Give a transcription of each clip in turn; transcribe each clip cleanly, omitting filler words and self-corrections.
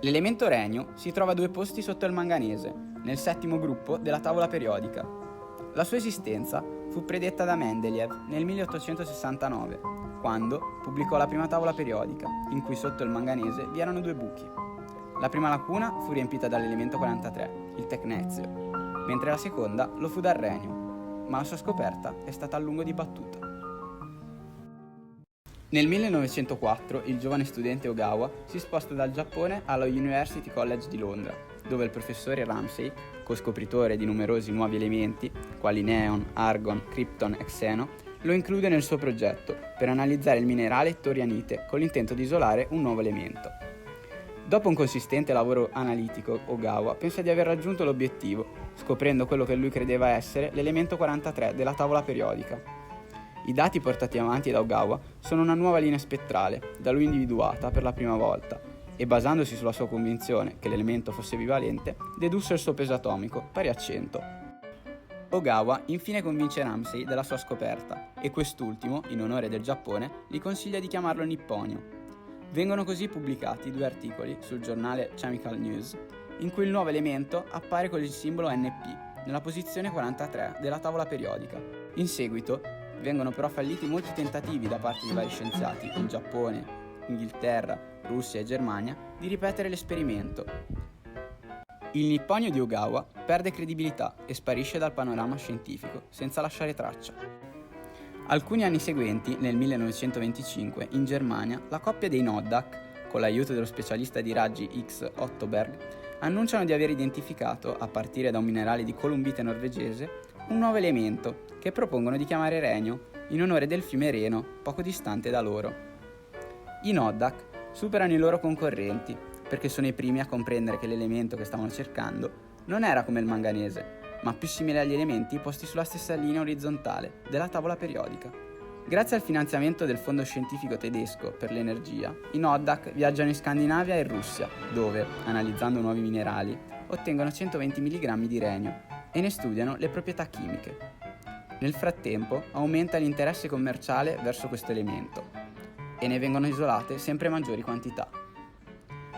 L'elemento renio si trova a 2 posti sotto il manganese, nel settimo gruppo della tavola periodica. La sua esistenza fu predetta da Mendeleev nel 1869, quando pubblicò la prima tavola periodica, in cui sotto il manganese vi erano 2 buchi. La prima lacuna fu riempita dall'elemento 43, il tecnezio, mentre la seconda lo fu dal renio, ma la sua scoperta è stata a lungo dibattuta. Nel 1904 il giovane studente Ogawa si sposta dal Giappone allo University College di Londra, dove il professore Ramsay, co-scopritore di numerosi nuovi elementi, quali neon, argon, krypton e xeno, lo include nel suo progetto per analizzare il minerale torianite con l'intento di isolare un nuovo elemento. Dopo un consistente lavoro analitico, Ogawa pensa di aver raggiunto l'obiettivo, scoprendo quello che lui credeva essere l'elemento 43 della tavola periodica. I dati portati avanti da Ogawa sono una nuova linea spettrale, da lui individuata per la prima volta, e basandosi sulla sua convinzione che l'elemento fosse bivalente, dedusse il suo peso atomico, pari a 100. Ogawa infine convince Ramsay della sua scoperta, e quest'ultimo, in onore del Giappone, gli consiglia di chiamarlo nipponio. Vengono così pubblicati 2 articoli sul giornale Chemical News, in cui il nuovo elemento appare con il simbolo NP, nella posizione 43 della tavola periodica. In seguito, vengono però falliti molti tentativi da parte di vari scienziati in Giappone, Inghilterra, Russia e Germania di ripetere l'esperimento. Il nipponio di Ogawa perde credibilità e sparisce dal panorama scientifico senza lasciare traccia. Alcuni anni seguenti, nel 1925, in Germania, la coppia dei Noddack, con l'aiuto dello specialista di raggi X Ottoberg, annunciano di aver identificato, a partire da un minerale di columbite norvegese, un nuovo elemento che propongono di chiamare renio in onore del fiume Reno, poco distante da loro. I Noddack superano i loro concorrenti perché sono i primi a comprendere che l'elemento che stavano cercando non era come il manganese, ma più simile agli elementi posti sulla stessa linea orizzontale della tavola periodica. Grazie al finanziamento del Fondo Scientifico Tedesco per l'Energia, i Noddack viaggiano in Scandinavia e Russia, dove, analizzando nuovi minerali, ottengono 120 mg di renio e ne studiano le proprietà chimiche. Nel frattempo aumenta l'interesse commerciale verso questo elemento e ne vengono isolate sempre maggiori quantità.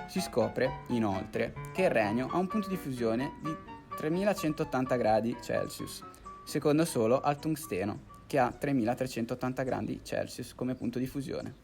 Si scopre, inoltre, che il renio ha un punto di fusione di 3180 gradi Celsius, secondo solo al tungsteno, che ha 3380 gradi Celsius come punto di fusione.